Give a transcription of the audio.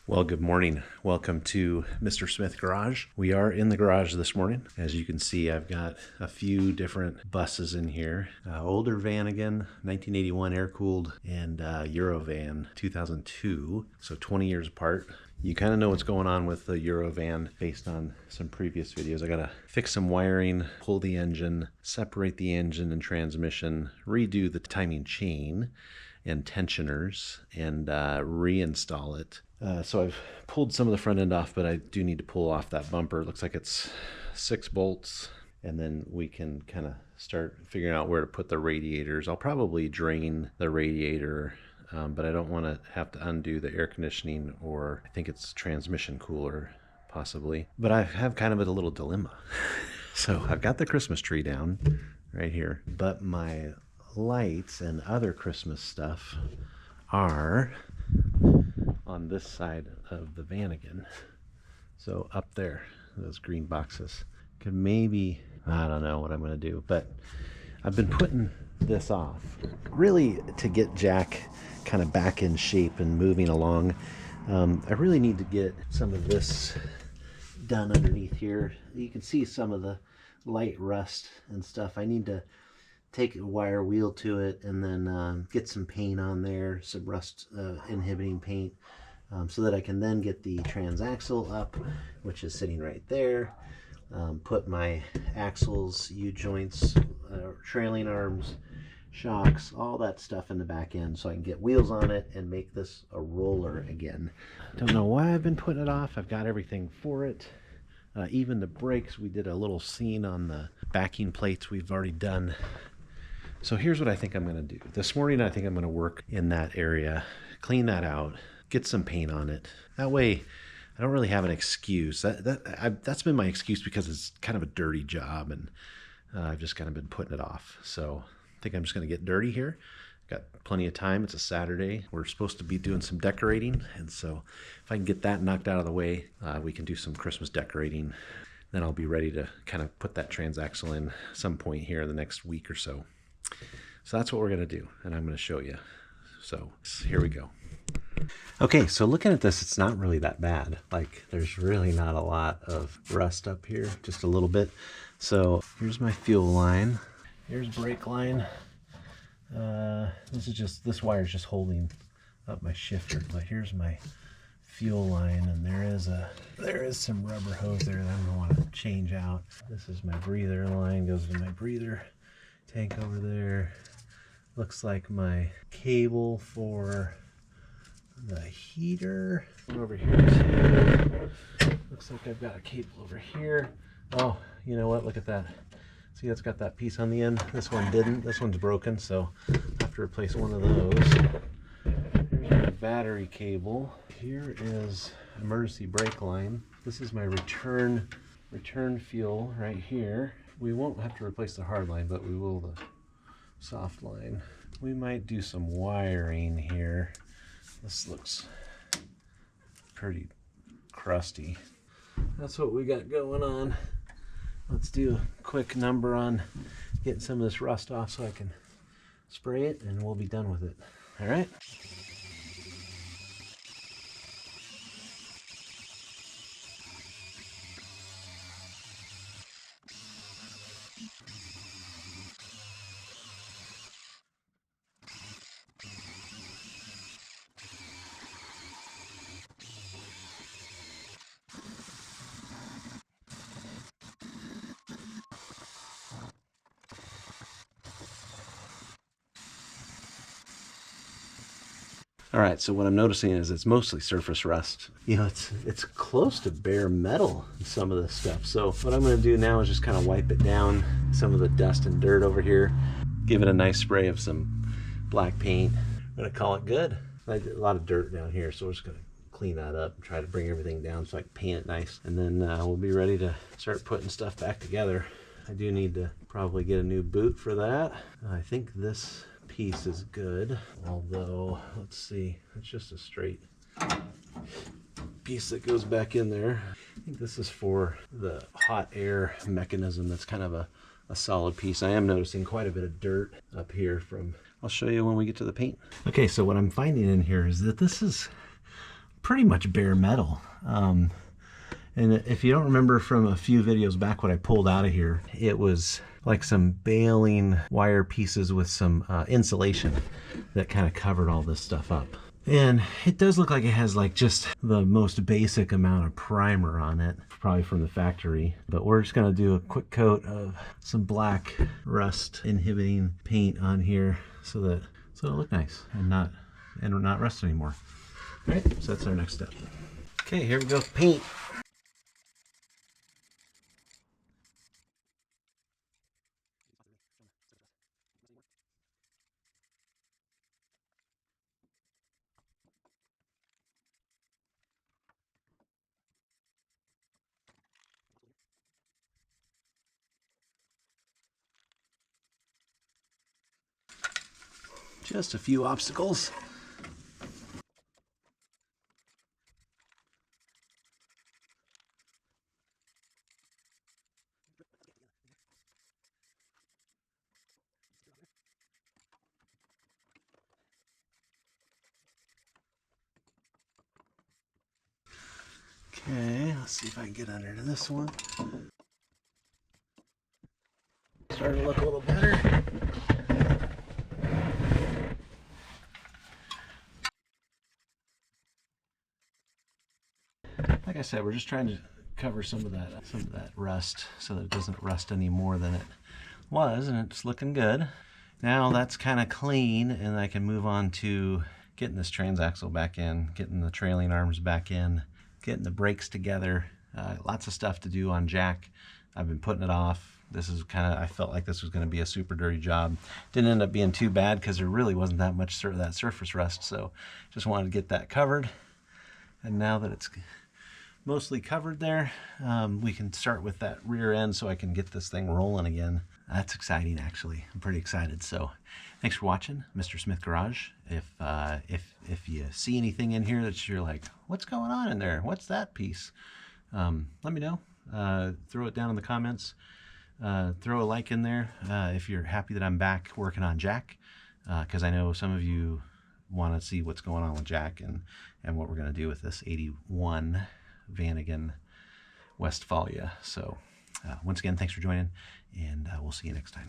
Well, good morning. Welcome to Mr. Smith Garage. We are in the garage this morning. As you can see, I've got a few different buses in here. Older Vanagon, 1981 air-cooled, and Eurovan, 2002, so 20 years apart. You kind of know what's going on with the Eurovan based on some previous videos. I gotta fix some wiring, pull the engine, separate the engine and transmission, redo the timing chain and tensioners, and reinstall it. So I've pulled some of the front end off, but I do need to pull off that bumper. It looks like it's 6 bolts, and then we can kind of start figuring out where to put the radiators. I'll probably drain the radiator, but I don't want to have to undo the air conditioning, or I think it's transmission cooler possibly. But I have kind of a little dilemma. So I've got the Christmas tree down right here, but my lights and other Christmas stuff are on this side of the Vanagon. So up there, those green boxes. Could maybe, I don't know what I'm going to do, but I've been putting this off really to get Jack kind of back in shape and moving along. I really need to get some of this done underneath here. You can see some of the light rust and stuff. I need to take a wire wheel to it and then get some paint on there, some rust inhibiting paint, so that I can then get the transaxle up, which is sitting right there. Put my axles, U-joints, trailing arms, shocks, all that stuff in the back end so I can get wheels on it and make this a roller again. Don't know why I've been putting it off. I've got everything for it. Even the brakes, we did a little scene on the backing plates we've already done. So here's what I think I'm going to do. This morning I think I'm going to work in that area, clean that out, get some paint on it. That way I don't really have an excuse. That's been my excuse because it's kind of a dirty job, and I've just kind of been putting it off. So I think I'm just going to get dirty here. Got plenty of time. It's a Saturday. We're supposed to be doing some decorating, and so if I can get that knocked out of the way, we can do some Christmas decorating. Then I'll be ready to kind of put that transaxle in some point here in the next week or so. So that's what we're going to do, and I'm going to show you. So here we go. Okay, so looking at this, it's not really that bad. Like, there's really not a lot of rust up here, just a little bit. So here's my fuel line. Here's brake line. This wire is just holding up my shifter, but here's my fuel line, and there is some rubber hose there that I'm going to want to change out. This is my breather line, goes to my breather tank over there. Looks like my cable for the heater over here too. Looks like I've got a cable over here. Oh, you know what? Look at that. See, it's got that piece on the end. This one didn't. This one's broken, so I have to replace one of those. Here's my battery cable. Here is emergency brake line. This is my return fuel right here. We won't have to replace the hard line, but we will the soft line. We might do some wiring here. This looks pretty crusty. That's what we got going on. Let's do a quick number on getting some of this rust off so I can spray it, and we'll be done with it. All right. All right, so what I'm noticing is it's mostly surface rust. You know, it's close to bare metal, some of this stuff. So what I'm gonna do now is just kind of wipe it down, some of the dust and dirt over here, give it a nice spray of some black paint. I'm gonna call it good. A lot of dirt down here, so we're just gonna clean that up and try to bring everything down so I can paint it nice. And then we'll be ready to start putting stuff back together. I do need to probably get a new boot for that. I think this piece is good, although let's see, it's just a straight piece that goes back in there. I think this is for the hot air mechanism. That's kind of a solid piece. I am noticing quite a bit of dirt up here from, I'll show you when we get to the paint. Okay, so what I'm finding in here is that this is pretty much bare metal. And if you don't remember from a few videos back what I pulled out of here, it was like some baling wire pieces with some insulation that kind of covered all this stuff up. And it does look like it has like just the most basic amount of primer on it, probably from the factory. But we're just gonna do a quick coat of some black rust inhibiting paint on here so it'll look nice and not rust anymore. All right, so that's our next step. Okay, here we go, paint. Just a few obstacles. Okay, let's see if I can get under to this one. Starting to look a little better. Like I said, we're just trying to cover some of that rust so that it doesn't rust any more than it was, and it's looking good. Now that's kind of clean, and I can move on to getting this transaxle back in, getting the trailing arms back in, getting the brakes together. Lots of stuff to do on Jack. I've been putting it off. This is I felt like this was going to be a super dirty job. Didn't end up being too bad because there really wasn't that much that surface rust, so just wanted to get that covered. And now that it's mostly covered there, we can start with that rear end so I can get this thing rolling again. That's exciting, actually. I'm pretty excited. So thanks for watching Mr. Smith Garage. If you see anything in here that you're like, what's going on in there? What's that piece? Let me know. Throw it down in the comments. Throw a like in there if you're happy that I'm back working on Jack, because I know some of you want to see what's going on with Jack and what we're going to do with this 81 Vanagon Westphalia. So once again, thanks for joining, and we'll see you next time.